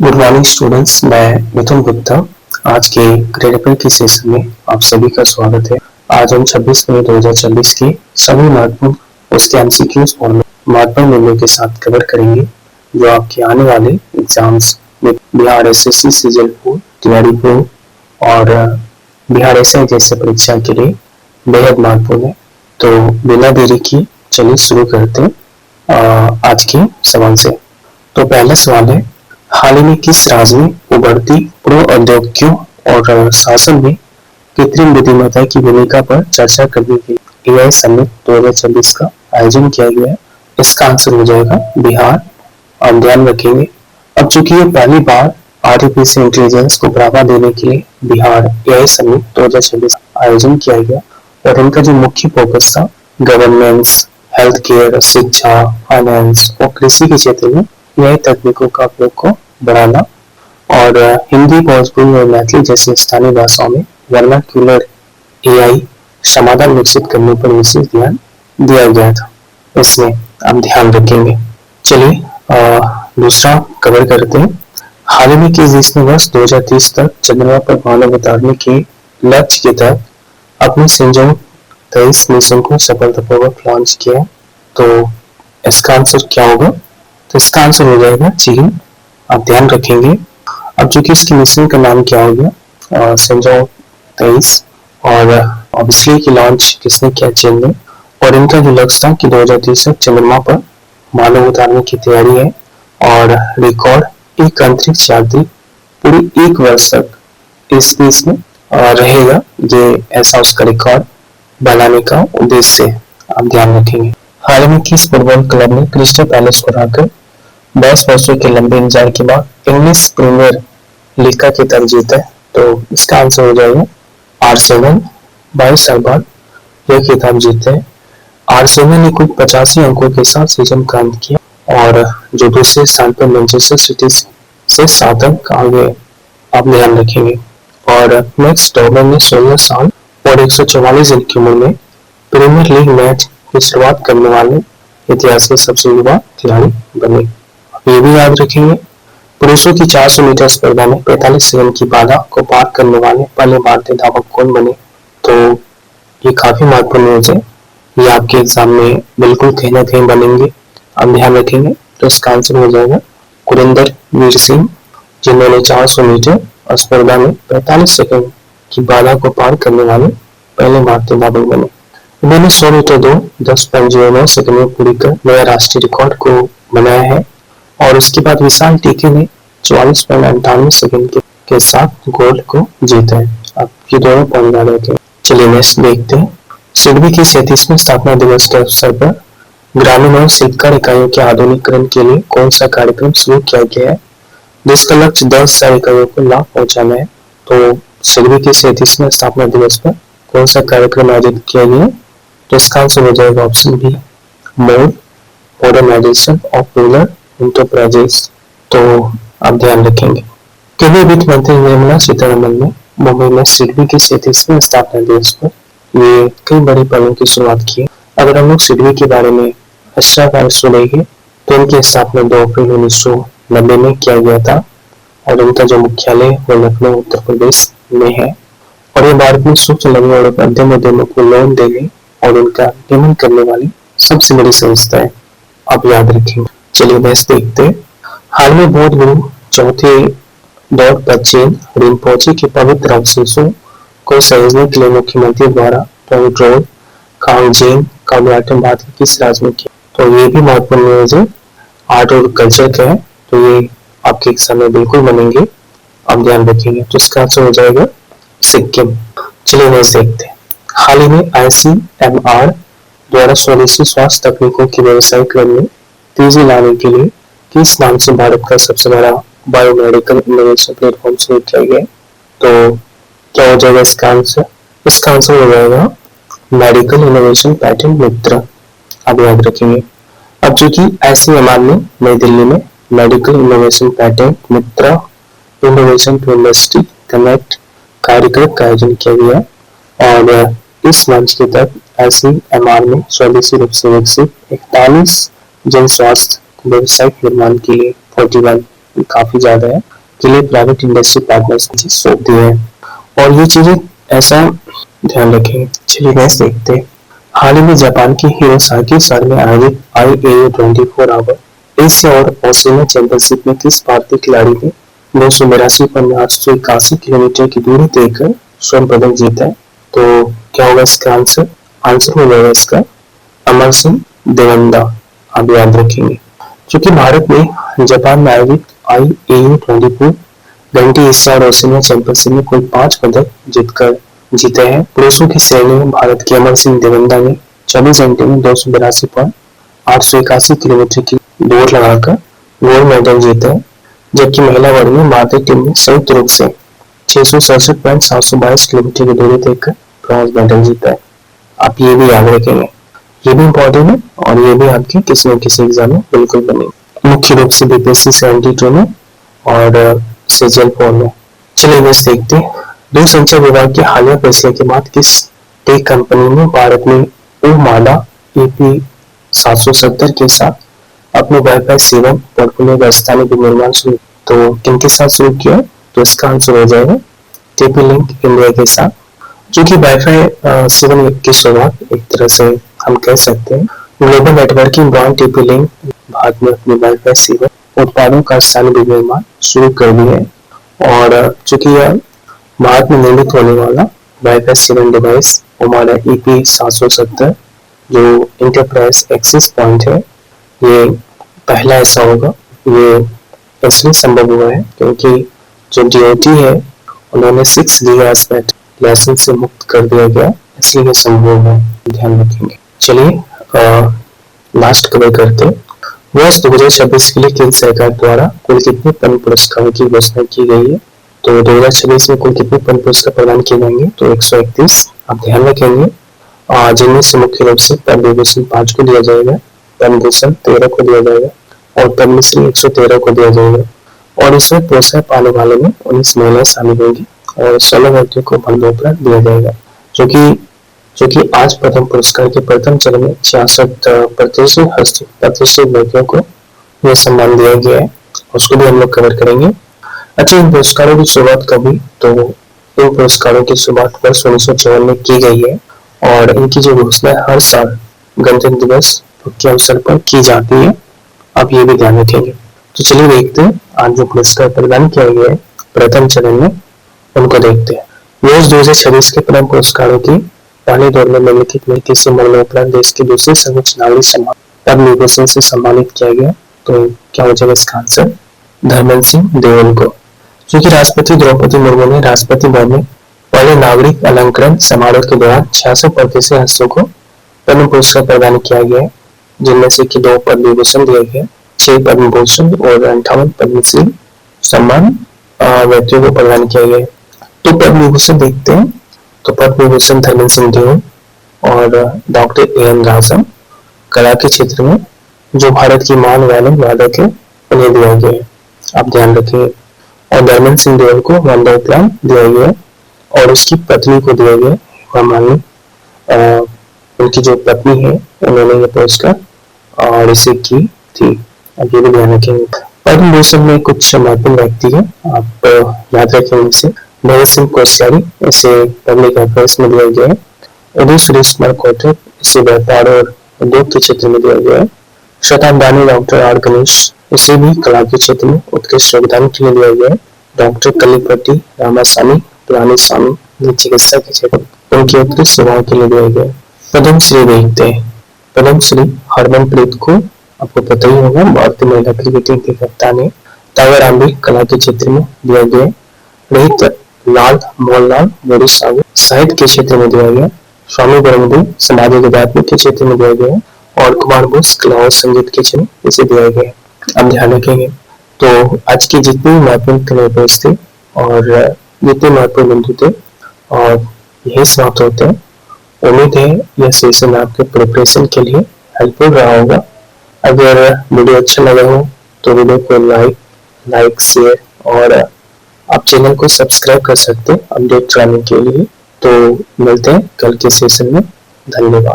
Good morning students, मैं मिथुन गुप्ता। आज के ग्रेड की सेशन में आप सभी का स्वागत है। आज हम 26 मई 2024 के सभी महत्वपूर्ण उसके एमसीक्यूज और महत्वपूर्ण मूल्यों के साथ कवर करेंगे जो आपके आने वाले एग्जाम्स में Bihar SSC season 4, TRE pro और बिहार एसआई जैसे परीक्षा के लिए बेहद महत्वपूर्ण है। तो बिना देरी की चलिए शुरू करते हैं आज के सवाल से। तो पहला सवाल है, हाल ही में किस राज्य में उभरती प्रौद्योगिकियों और शासन में कृत्रिम बुद्धिमत्ता की भूमिका पर चर्चा करने के लिए एआई समिट 2026 का आयोजन किया गया है? इसका आंसर हो जाएगा बिहार। आप ध्यान रखेंगे, अब चूंकि ये पहली बार आर्टिफिशियल इंटेलिजेंस को बढ़ावा देने के लिए बिहार एआई समिट 2026 का आयोजन किया गया और इनका जो मुख्य फोकस था गवर्नेंस, हेल्थ केयर, शिक्षा, फाइनेंस और कृषि के क्षेत्र में एआई तकनीकों का उपयोग को बढ़ाना और हिंदी, भोजपुरी और मैथिली जैसे स्थानीय भाषाओं में वर्नाक्यूलर एआई समाधान विकसित करने पर विशेष ध्यान दिया गया था। इसमें आप ध्यान रखेंगे। चलिए दूसरा कवर करते हैं। हाल ही में किस देश ने वर्ष 2030 तक चंद्रमा पर मानव उतारने के लक्ष्य के तहत अपने संजोग 23 मिशन को सफलतापूर्वक लॉन्च किया? तो इसका आंसर क्या होगा? तो इसका आंसर हो जाएगा चीन। आप ध्यान रखेंगे, अब चूंकि इसकी मिशन का नाम क्या हो गया संजोग 23 और ऑब्वियसली की लॉन्च किसने किया? चीन ने। और इनका जो लक्ष्य था कि 2030 तक चंद्रमा पर मानव उतारने की तैयारी है और रिकॉर्ड एक अंतरिक्ष यात्री पूरी 1 वर्ष तक इस देश में रहेगा। ये ऐसा उसका रिकॉर्ड बनाने का उद्देश्य है। आप ध्यान रखेंगे। हाल में किस फुटबॉल क्लब ने क्रिस्टल पैलेस को हराकर 10 वर्षों के लंबे इंतजार के बाद इंग्लिश प्रीमियर लीग का खिताब जीता है? तो इसका आंसर हो जाएगा आर्सेनल। 22 साल बाद यह खिताब जीते हैं। आर्सेनल ने कुल 85 अंकों के साथ सीजन का अंत किया और जो दूसरे स्थान पर मैनचेस्टर सिटी से 7 अंक आगे। आप ध्यान रखेंगे। और मैक्स डॉर्मन ने 16 साल और 144 दिन की उम्र में प्रीमियर लीग मैच की शुरुआत करने वाले इतिहास के सबसे युवा खिलाड़ी बने। ये भी याद रखेंगे, पुरुषों की 400 मीटर स्पर्धा में 45 सेकंड की बाधा को पार करने वाले पहले भारतीय धावक कौन बने? तो ये काफी महत्वपूर्ण न्यूज है, ये आपके एग्जाम में बिल्कुल कहीं ना कहीं बनेंगे। आप ध्यान रखेंगे। तो इसका आंसर हो जाएगा कुरिंदर वीर सिंह, जिन्होंने 400 मीटर स्पर्धा में 45 सेकंड की बाधा को पार करने वाले पहले भारतीय धावक बने। उन्होंने 100 मीटर 10.09 सेकंड में पूरी कर नया राष्ट्रीय रिकॉर्ड को बनाया है और उसके बाद विशाल टीके ने 44.98 सेकंड के साथ गोल्ड को जीता है। अब ये दोनों पॉइंट याद रखें। चलिए नेक्स्ट देखते हैं। सिडबी के 37वें स्थापना दिवस के अवसर पर ग्रामीण और शिल्पकार इकाइयों के आधुनिकीकरण के लिए कौन सा कार्यक्रम शुरू किया गया है, जिसका लक्ष्य 10,000 इकाइयों को लाभ पहुंचाना है? तो सिडबी के 37वें स्थापना दिवस पर कौन सा कार्यक्रम आयोजित किया गया? तो इसका आंसर हो जाएगा option B, more modernisation of rural enterprises. तो आप ध्यान रखेंगे। केंद्रीय वित्त मंत्री निर्मला सीतारमण ने मुंबई में सिडबी के 37वें स्थापना दिवस पर ये कई बड़े पलों की शुरुआत की है। अगर हम लोग सिडबी के बारे में अच्छा सुनेंगे तो इनकी स्थापना 2 अप्रैल 1990 में किया गया था और इनका जो मुख्यालय वो लखनऊ उत्तर प्रदेश में है और ये भारत में सूक्ष्म लघु और मध्यम उद्यमों को लोन देने और उनका नियमन करने वाली सबसे बड़ी संस्था है। आप याद रखेंगे। चलिए नेक्स्ट देखते हैं। हाल में बौद्ध गुरु चौथे दौड़ रिम्पोचे के पवित्र अवशेषों को सहेजने के लिए मुख्यमंत्री द्वारा पॉइंट रोड कांगजेन का उद्घाटन भारत के किस राज्य में किया? तो ये भी महत्वपूर्ण न्यूज है, आर्ट और कल्चर का है, तो ये आपके एग्जाम में बिल्कुल बनेंगे। आप ध्यान रखेंगे। तो इसका आंसर हो जाएगा सिक्किम। चलिए नेक्स्ट देखते हैं। हाल ही में आईसीएमआर द्वारा स्वदेशी स्वास्थ्य तकनीकों की व्यवसायीकरण में तेजी लाने के लिए किस नाम से भारत का सबसे बड़ा बायोमेडिकल इनोवेशन प्लेटफॉर्म शुरू किया गया? तो क्या हो जाएगा इसका आंसर? इसका आंसर हो जाएगा मेडिकल इनोवेशन पैटेंट मित्र। आप याद रखेंगे। अब चूंकि आईसीएमआर ने नई दिल्ली में medical innovation patent Mitra innovation to industry connect कार्यक्रम का आयोजन किया गया और इस मंच के तहत आईसीएमआर में स्वदेशी रूप से विकसित 41 जन स्वास्थ्य व्यवसायिक निर्माण के लिए 41 काफी ज्यादा है, के लिए प्राइवेट इंडस्ट्री पार्टनर्स ने सौंप दी है और ये चीजें ऐसा ध्यान रखें। चलिए नेक्स्ट देखते हैं। हाल ही में जापान के हिरोशिमा शहर में आयोजित IAU 24 आवर एशिया और ऑस्ट्रेलिया चैंपियनशिप में किस भारतीय खिलाड़ी ने 282.881 किलोमीटर की दूरी तय कर स्वर्ण पदक जीता है? तो क्या होगा इसका आंसर? आंसर हो जाएगा इसका अमर सिंह देवंदा। आप याद रखेंगे। क्योंकि भारत ने जापान में आयोजित IAU 24 घंटे एशिया और ऑस्ट्रेलिया चैंपियनशिप में कुल 5 पदक जीते हैं। पुरुषों की श्रेणी में भारत के अमर सिंह देवंदा ने 24 घंटे में 282.881 किलोमीटर की दौड़ लगाकर गोल्ड मेडल जीता है, जबकि महिला वर्ग में भारतीय टीम ने संयुक्त रूप से 667.722 किलोमीटर की दूरी तय कर ब्रॉन्ज मेडल जीता है। आप ये भी याद रखेंगे, ये भी इम्पोर्टेंट है और ये भी आपके किसी न किसी एग्जाम में बिल्कुल बनेगा, मुख्य रूप से BPSC 72 में और CGL 4 में। चलिए बस देखते हैं। दूरसंचार विभाग के हालिया फैसले के बाद किस टेक कंपनी ने भारत में उमादा EP770 के साथ अपने वाईफाई सेवा पोर्टफोलियो का स्थानीय विनिर्माण शुरू, तो किनके साथ शुरू किया? तो इसका आंसर हो जाएगा TP-Link इंडिया के साथ, जो कि वाईफाई सेवा की शुरुआत एक तरह से हम कह सकते हैं। Global networking brand TP-Link Bharat में अपने वाईफाई सेवा उत्पादों का स्थानीय विनिर्माण शुरू कर दिया है और चूंकि यह भारत में निर्मित होने वाला वाईफाई 7 डिवाइस उमादा EP770 जो इंटरप्राइज एक्सेस पॉइंट है, ये पहला ऐसा होगा। ये इसलिए संभव हुआ है क्योंकि जो DOT है उन्होंने 6 GHz बैंड लाइसेंस से मुक्त कर दिया गया, इसलिए ये संभव है, ध्यान रखेंगे। चलिए लास्ट कवर करते हैं। वर्ष 2026 के लिए केंद्र सरकार द्वारा कुल कितने पद्म पुरस्कारों की घोषणा की गई है? तो 2026 में कुल कितने पद्म पुरस्कार प्रदान किए जाएंगे? तो 131। आप ध्यान रखेंगे, जिनमें से मुख्य रूप से पद्म विभूषण 5 को दिया जाएगा, पद्म भूषण 13 को दिया जाएगा और पद्मश्री 113 को दिया जाएगा और इसमें पुरस्कार पाने वालों में 19 महिलाएं शामिल होंगी और 16 व्यक्तियों को मरणोपरांत दिया जाएगा, जो कि आज पद्म पुरस्कार के प्रथम चरण में 66 प्रतिष्ठित व्यक्तियों को यह सम्मान दिया गया है, उसको भी हम लोग कवर करेंगे। अच्छा, इन पुरस्कारों की शुरुआत कब हुई? तो इन पुरस्कारों की शुरुआत वर्ष 1954 में की गई है और इनकी जो घोषणा हर साल गणतंत्र दिवस के अवसर पर की जाती है, आप ये भी ध्यान रखेंगे। तो चलिए देखते हैं आज जो पुरस्कार प्रदान किया गया है प्रथम चरण में, उनको देखते हैं। वर्ष 2026 के पद्म पुरस्कारों की पहले दौर में निम्नलिखित में किसी मरणोपरांत देश के दूसरे सर्वोच्च नागरिक सम्मान पद्म विभूषण से सम्मानित किया गया? तो क्या हो जाएगा इसका आंसर? धर्मेंद्र सिंह देओल को, क्योंकि राष्ट्रपति द्रौपदी मुर्मू ने राष्ट्रपति भवन में पहले नागरिक अलंकरण समारोह के दौरान 66 प्रतिशत सदस्यों को पद्म पुरस्कार प्रदान किया गया है, जिनमें से कि 2 पद्म विभूषण दिए गए, 6 पद्म भूषण और 58 पद्मश्री सम्मान व्यक्तियों को प्रदान किया गया है। तो पद्म विभूषण देखते हैं। तो पद्म विभूषण धर्मेंद्र सिंह देओल और डॉक्टर A.N. राजन कला के क्षेत्र में जो भारत की महान वायलिन वादक है उन्हें दिया गया है, आप ध्यान रखिए। और धर्मेंद्र सिंह देओल को मरणोपरांत दिया गया और उसकी पत्नी को दिया गया, उनकी जो पत्नी है उन्होंने ये पुरस्कार रिसीव की थी, अब ये भी ध्यान रखेंगे। पद्म भूषण में कुछ महत्वपूर्ण व्यक्ति है, आप याद रखेंगे इसे। भगत सिंह कोश्यारी, इसे पब्लिक अफेयर्स में दिया गया है। उदय सुरेश कुमार कोटक, इसे व्यापार और उद्योग के क्षेत्र में दिया गया है। शताब्दी डॉक्टर R. गणेश, इसे भी कला के क्षेत्र में उत्कृष्ट योगदान के लिए दिया गया है। डॉक्टर कल्लीपति रामास्वामी पुरानी स्वामी चिकित्सा के क्षेत्र में उनकी उत्कृष्ट सेवाओं के लिए दिया गया है। पद्मश्री देखते हैं। पद्मश्री हरमनप्रीत को आपको पता ही होगा, भारतीय महिला क्रिकेट टीम की कप्तान है। टाइगर आम्बी कला के क्षेत्र में दिया गया। रोहित लाल मोहनलाल बोरी साहू साहित्य के क्षेत्र में दिया गया। स्वामी ब्रह्मदेव सामाजिक अध्यात्म के क्षेत्र में दिया गया और कुमार बोस कला और संगीत के क्षेत्र में इसे दिया गया। अब ध्यान रखेंगे। तो आज की जितनी महत्वपूर्ण क्लियर्स थे और जितने महत्वपूर्ण बिंदु थे और यही समाप्त होते हैं। उम्मीद है यह सेशन आपके प्रिपरेशन के लिए हेल्पफुल रहा होगा। अगर वीडियो अच्छा लगा हो तो वीडियो को लाइक शेयर और आप चैनल को सब्सक्राइब कर सकते हैं अपडेट जानने के लिए। तो मिलते हैं कल के सेशन में। धन्यवाद।